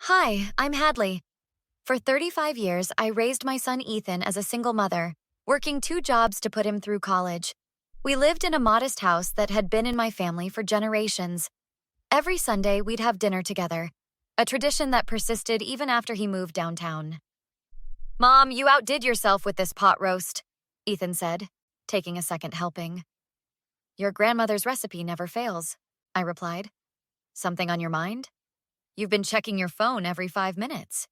Hi, I'm Hadley. For 35 years, I raised my son Ethan as a single mother, working two jobs to put him through college. We lived in a modest house that had been in my family for generations. Every Sunday, we'd have dinner together, a tradition that persisted even after he moved downtown. Mom, you outdid yourself with this pot roast, Ethan said, taking a second helping. Your grandmother's recipe never fails, I replied. Something on your mind? You've been checking your phone every 5 minutes.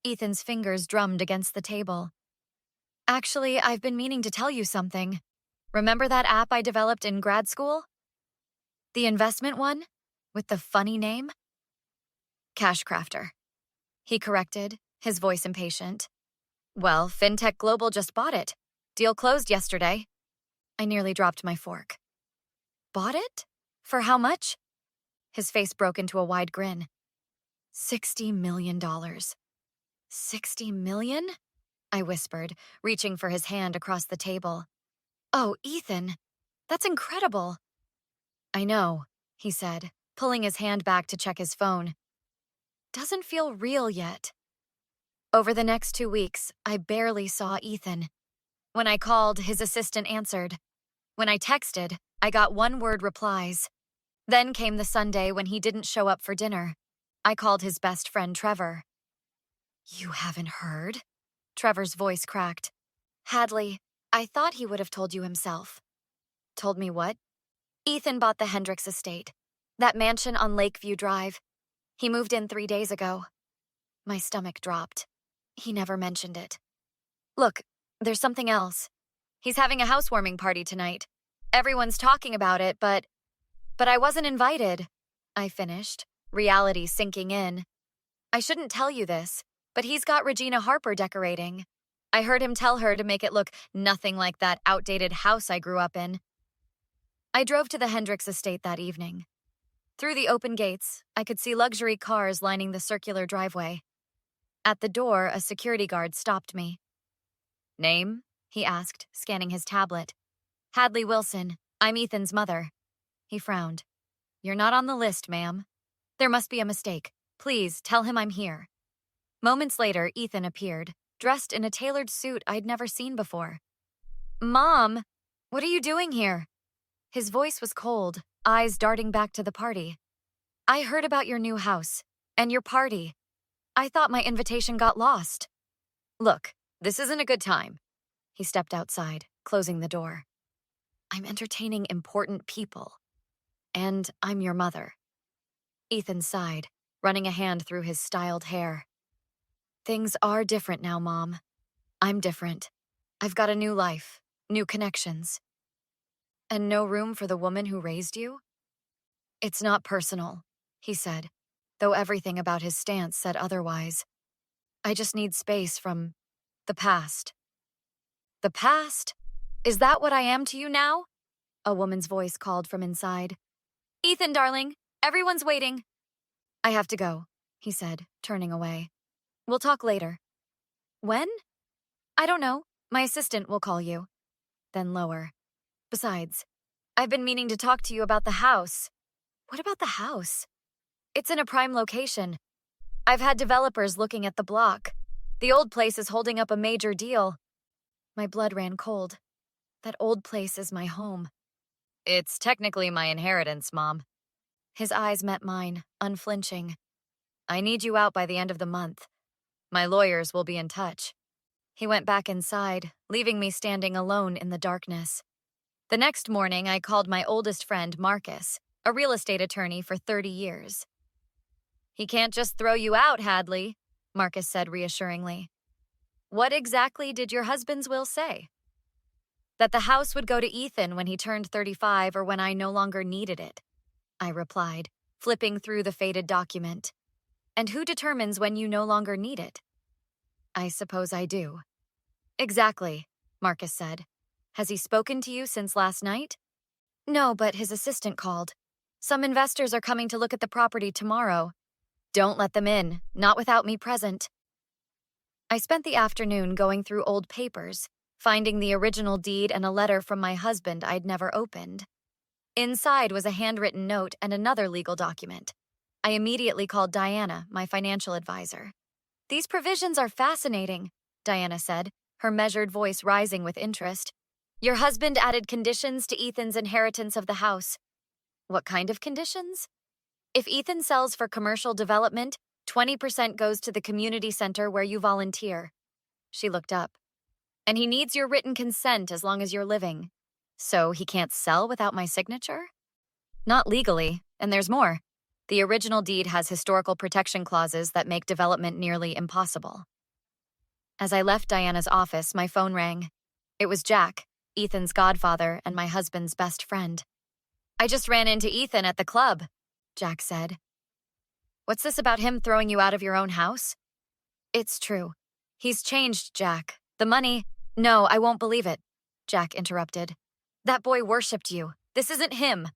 Ethan's fingers drummed against the table. Actually, I've been meaning to tell you something. Remember that app I developed in grad school? The investment one? With the funny name? Cash Crafter. He corrected, his voice impatient. Well, FinTech Global just bought it. Deal closed yesterday. I nearly dropped my fork. Bought it? For how much? His face broke into a wide grin. $60 million. $60 million? I whispered, reaching for his hand across the table. Oh, Ethan, that's incredible. I know, he said, pulling his hand back to check his phone. Doesn't feel real yet. Over the next 2 weeks, I barely saw Ethan. When I called, his assistant answered. When I texted, I got one-word replies. Then came the Sunday when he didn't show up for dinner. I called his best friend Trevor. You haven't heard? Trevor's voice cracked. Hadley, I thought he would have told you himself. Told me what? Ethan bought the Hendricks estate. That mansion on Lakeview Drive. He moved in 3 days ago. My stomach dropped. He never mentioned it. Look, there's something else. He's having a housewarming party tonight. Everyone's talking about it, but I wasn't invited. I finished, reality sinking in. I shouldn't tell you this, but he's got Regina Harper decorating. I heard him tell her to make it look nothing like that outdated house I grew up in. I drove to the Hendricks estate that evening. Through the open gates, I could see luxury cars lining the circular driveway. At the door, a security guard stopped me. Name? He asked, scanning his tablet. Hadley Wilson. I'm Ethan's mother. He frowned. You're not on the list, ma'am. There must be a mistake. Please, tell him I'm here. Moments later, Ethan appeared, dressed in a tailored suit I'd never seen before. Mom, what are you doing here? His voice was cold, eyes darting back to the party. I heard about your new house, and your party. I thought my invitation got lost. Look, this isn't a good time. He stepped outside, closing the door. I'm entertaining important people. And I'm your mother. Ethan sighed, running a hand through his styled hair. Things are different now, Mom. I'm different. I've got a new life, new connections. And no room for the woman who raised you? It's not personal, he said, though everything about his stance said otherwise. I just need space from the past. The past? Is that what I am to you now? A woman's voice called from inside. Ethan, darling, everyone's waiting. I have to go, he said, turning away. We'll talk later. When? I don't know. My assistant will call you. Then lower. Besides, I've been meaning to talk to you about the house. What about the house? It's in a prime location. I've had developers looking at the block. The old place is holding up a major deal. My blood ran cold. That old place is my home. It's technically my inheritance, Mom. His eyes met mine, unflinching. I need you out by the end of the month. My lawyers will be in touch. He went back inside, leaving me standing alone in the darkness. The next morning, I called my oldest friend, Marcus, a real estate attorney for 30 years. He can't just throw you out, Hadley, Marcus said reassuringly. What exactly did your husband's will say? That the house would go to Ethan when he turned 35 or when I no longer needed it, I replied, flipping through the faded document. And who determines when you no longer need it? I suppose I do. Exactly, Marcus said. Has he spoken to you since last night? No, but his assistant called. Some investors are coming to look at the property tomorrow. Don't let them in, not without me present. I spent the afternoon going through old papers, finding the original deed and a letter from my husband I'd never opened. Inside was a handwritten note and another legal document. I immediately called Diana, my financial advisor. These provisions are fascinating, Diana said, her measured voice rising with interest. Your husband added conditions to Ethan's inheritance of the house. What kind of conditions? If Ethan sells for commercial development, 20% goes to the community center where you volunteer. She looked up. And he needs your written consent as long as you're living. So he can't sell without my signature? Not legally, and there's more. The original deed has historical protection clauses that make development nearly impossible. As I left Diana's office, my phone rang. It was Jack, Ethan's godfather and my husband's best friend. I just ran into Ethan at the club, Jack said. What's this about him throwing you out of your own house? It's true. He's changed, Jack. The money— No, I won't believe it, Jack interrupted. That boy worshipped you. This isn't him.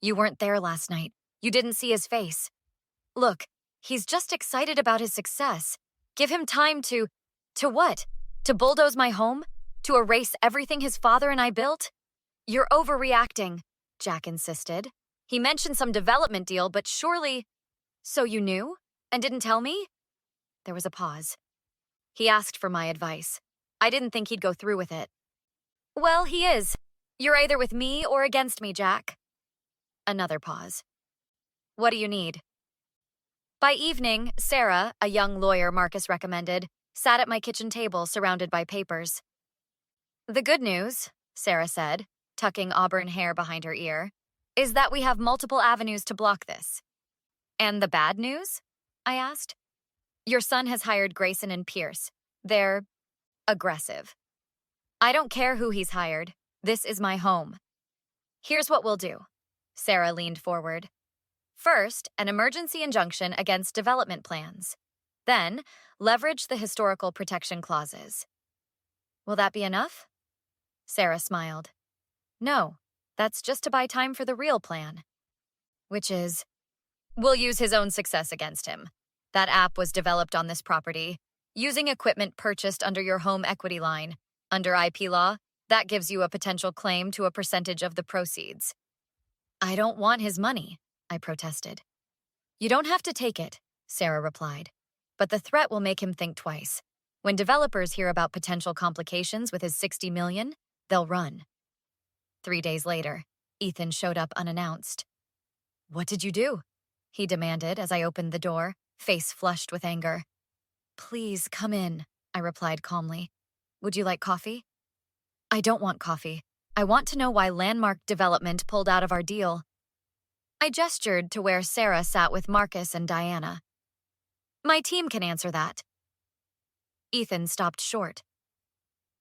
You weren't there last night. You didn't see his face. Look, he's just excited about his success. Give him time to— To what? To bulldoze my home? To erase everything his father and I built? You're overreacting, Jack insisted. He mentioned some development deal, but surely— So you knew? And didn't tell me? There was a pause. He asked for my advice. I didn't think he'd go through with it. Well, he is. You're either with me or against me, Jack. Another pause. What do you need? By evening, Sarah, a young lawyer Marcus recommended, sat at my kitchen table surrounded by papers. The good news, Sarah said, tucking auburn hair behind her ear, is that we have multiple avenues to block this. And the bad news? I asked. Your son has hired Grayson and Pierce. They're aggressive. I don't care who he's hired. This is my home. Here's what we'll do. Sarah leaned forward. First, an emergency injunction against development plans. Then, leverage the historical protection clauses. Will that be enough? Sarah smiled. No, that's just to buy time for the real plan. Which is, we'll use his own success against him. That app was developed on this property, using equipment purchased under your home equity line. Under IP law, that gives you a potential claim to a percentage of the proceeds. I don't want his money, I protested. You don't have to take it, Sarah replied. But the threat will make him think twice. When developers hear about potential complications with his $60 million, they'll run. 3 days later, Ethan showed up unannounced. What did you do? He demanded as I opened the door, face flushed with anger. Please come in, I replied calmly. Would you like coffee? I don't want coffee. I want to know why Landmark Development pulled out of our deal. I gestured to where Sarah sat with Marcus and Diana. My team can answer that. Ethan stopped short.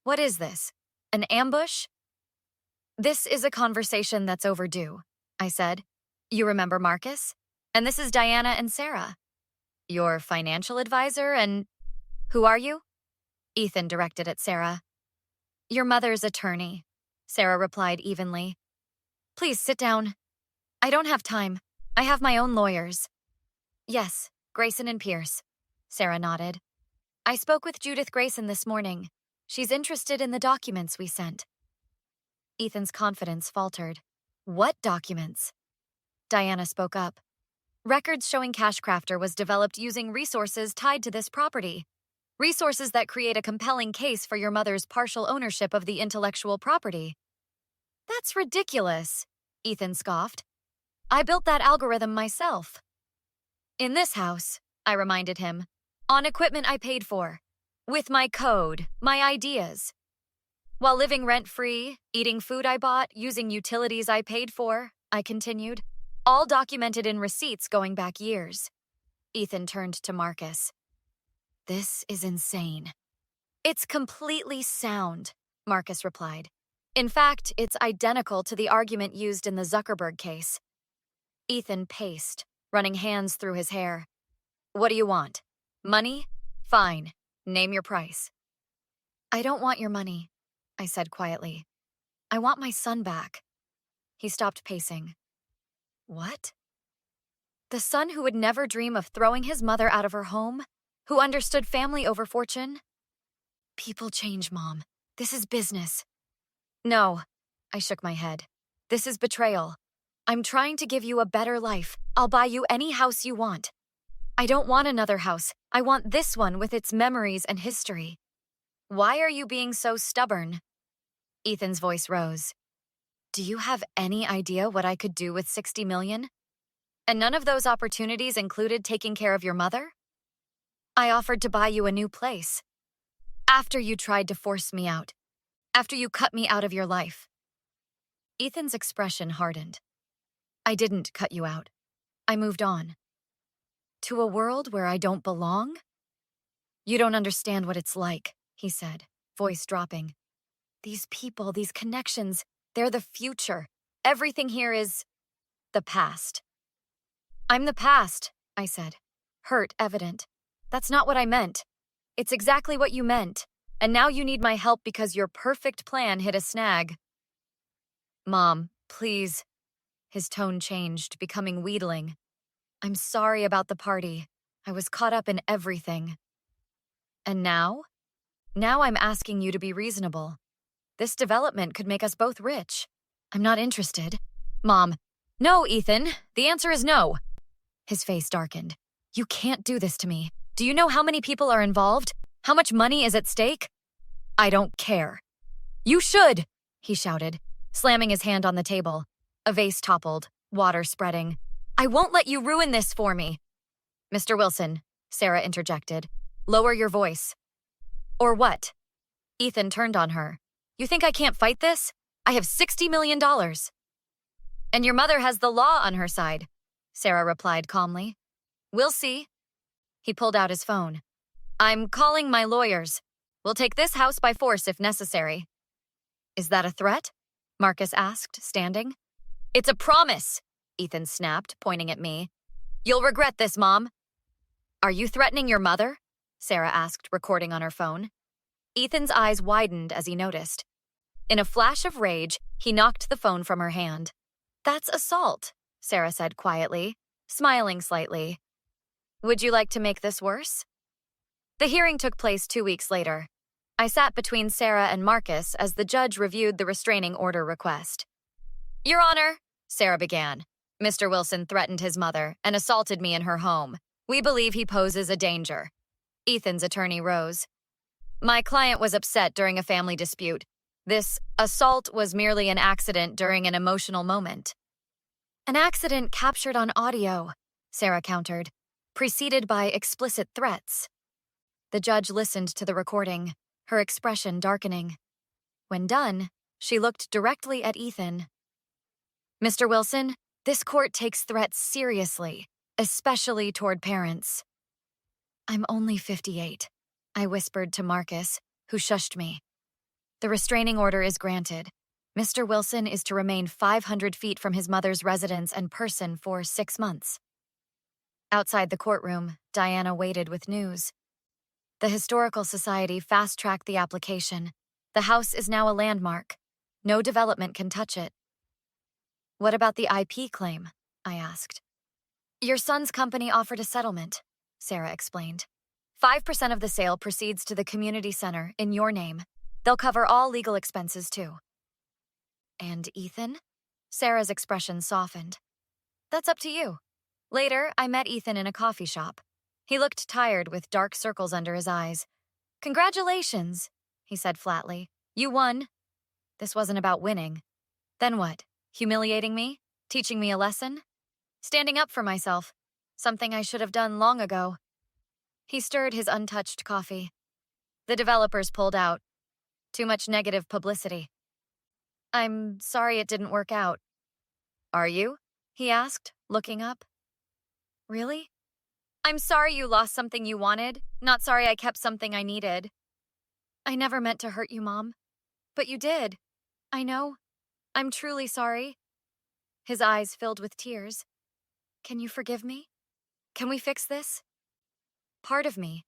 What is this? An ambush? This is a conversation that's overdue, I said. You remember Marcus? And this is Diana and Sarah. Your financial advisor and— Who are you? Ethan directed at Sarah. Your mother's attorney, Sarah replied evenly. Please sit down. I don't have time. I have my own lawyers. Yes, Grayson and Pierce. Sarah nodded. I spoke with Judith Grayson this morning. She's interested in the documents we sent. Ethan's confidence faltered. What documents? Diana spoke up. Records showing Cashcrafter was developed using resources tied to this property. Resources that create a compelling case for your mother's partial ownership of the intellectual property. That's ridiculous, Ethan scoffed. I built that algorithm myself. In this house, I reminded him, on equipment I paid for, with my code, my ideas. While living rent-free, eating food I bought, using utilities I paid for, I continued, all documented in receipts going back years. Ethan turned to Marcus. This is insane. It's completely sound, Marcus replied. In fact, it's identical to the argument used in the Zuckerberg case. Ethan paced, running hands through his hair. What do you want? Money? Fine. Name your price. I don't want your money, I said quietly. I want my son back. He stopped pacing. What? The son who would never dream of throwing his mother out of her home? Who understood family over fortune? People change, Mom. This is business. No, I shook my head. This is betrayal. I'm trying to give you a better life. I'll buy you any house you want. I don't want another house. I want this one with its memories and history. Why are you being so stubborn? Ethan's voice rose. Do you have any idea what I could do with 60 million? And none of those opportunities included taking care of your mother? I offered to buy you a new place. After you tried to force me out. After you cut me out of your life. Ethan's expression hardened. I didn't cut you out. I moved on. To a world where I don't belong? You don't understand what it's like, he said, voice dropping. These people, these connections, they're the future. Everything here is the past. I'm the past, I said, hurt evident. That's not what I meant. It's exactly what you meant. And now you need my help because your perfect plan hit a snag. Mom, please. His tone changed, becoming wheedling. I'm sorry about the party. I was caught up in everything. And now? Now I'm asking you to be reasonable. This development could make us both rich. I'm not interested. Mom. No, Ethan. The answer is no. His face darkened. You can't do this to me. Do you know how many people are involved? How much money is at stake? I don't care. You should, he shouted, slamming his hand on the table. A vase toppled, water spreading. I won't let you ruin this for me. Mr. Wilson, Sarah interjected. Lower your voice. Or what? Ethan turned on her. You think I can't fight this? I have $60 million. And your mother has the law on her side, Sarah replied calmly. We'll see. He pulled out his phone. I'm calling my lawyers. We'll take this house by force if necessary. Is that a threat? Marcus asked, standing. It's a promise, Ethan snapped, pointing at me. You'll regret this, Mom. Are you threatening your mother? Sarah asked, recording on her phone. Ethan's eyes widened as he noticed. In a flash of rage, he knocked the phone from her hand. That's assault, Sarah said quietly, smiling slightly. Would you like to make this worse? The hearing took place 2 weeks later. I sat between Sarah and Marcus as the judge reviewed the restraining order request. Your Honor, Sarah began. Mr. Wilson threatened his mother and assaulted me in her home. We believe he poses a danger. Ethan's attorney rose. My client was upset during a family dispute. This assault was merely an accident during an emotional moment. An accident captured on audio, Sarah countered, preceded by explicit threats. The judge listened to the recording, her expression darkening. When done, she looked directly at Ethan. Mr. Wilson, this court takes threats seriously, especially toward parents. I'm only 58, I whispered to Marcus, who shushed me. The restraining order is granted. Mr. Wilson is to remain 500 feet from his mother's residence and person for 6 months. Outside the courtroom, Diana waited with news. The Historical Society fast-tracked the application. The house is now a landmark. No development can touch it. What about the IP claim? I asked. Your son's company offered a settlement, Sarah explained. 5% of the sale proceeds to the community center in your name. They'll cover all legal expenses, too. And Ethan? Sarah's expression softened. That's up to you. Later, I met Ethan in a coffee shop. He looked tired with dark circles under his eyes. Congratulations, he said flatly. You won. This wasn't about winning. Then what? Humiliating me? Teaching me a lesson? Standing up for myself. Something I should have done long ago. He stirred his untouched coffee. The developers pulled out. Too much negative publicity. I'm sorry it didn't work out. Are you? He asked, looking up. Really? I'm sorry you lost something you wanted, not sorry I kept something I needed. I never meant to hurt you, Mom. But you did. I know. I'm truly sorry. His eyes filled with tears. Can you forgive me? Can we fix this? Part of me,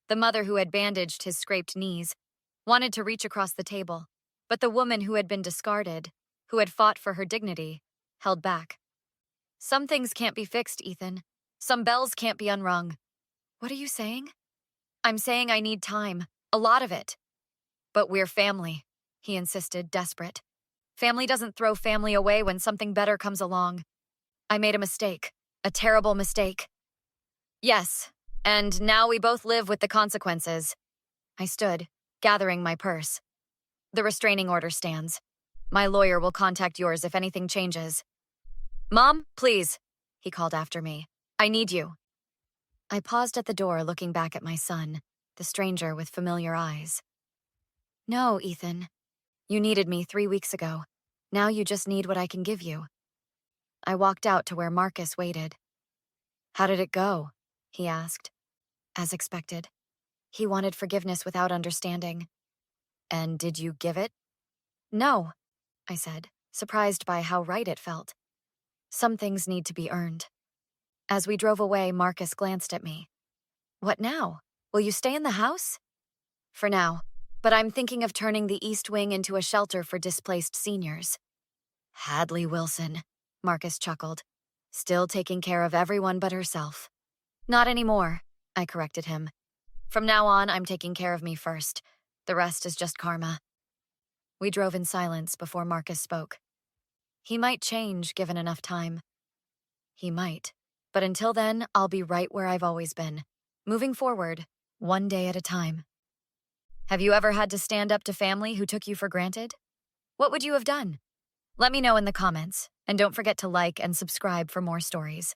the mother who had bandaged his scraped knees, wanted to reach across the table, but the woman who had been discarded, who had fought for her dignity, held back. Some things can't be fixed, Ethan. Some bells can't be unrung. What are you saying? I'm saying I need time, a lot of it. But we're family, he insisted, desperate. Family doesn't throw family away when something better comes along. I made a mistake. A terrible mistake. Yes, and now we both live with the consequences. I stood, gathering my purse. The restraining order stands. My lawyer will contact yours if anything changes. Mom, please, he called after me. I need you. I paused at the door, looking back at my son, the stranger with familiar eyes. No, Ethan. You needed me 3 weeks ago. Now you just need what I can give you. I walked out to where Marcus waited. How did it go? He asked. As expected. He wanted forgiveness without understanding. And did you give it? No, I said, surprised by how right it felt. Some things need to be earned. As we drove away, Marcus glanced at me. What now? Will you stay in the house? For now, but I'm thinking of turning the East Wing into a shelter for displaced seniors. Hadley Wilson, Marcus chuckled. Still taking care of everyone but herself. Not anymore, I corrected him. From now on, I'm taking care of me first. The rest is just karma. We drove in silence before Marcus spoke. He might change given enough time. He might. But until then, I'll be right where I've always been. Moving forward, one day at a time. Have you ever had to stand up to family who took you for granted? What would you have done? Let me know in the comments, and don't forget to like and subscribe for more stories.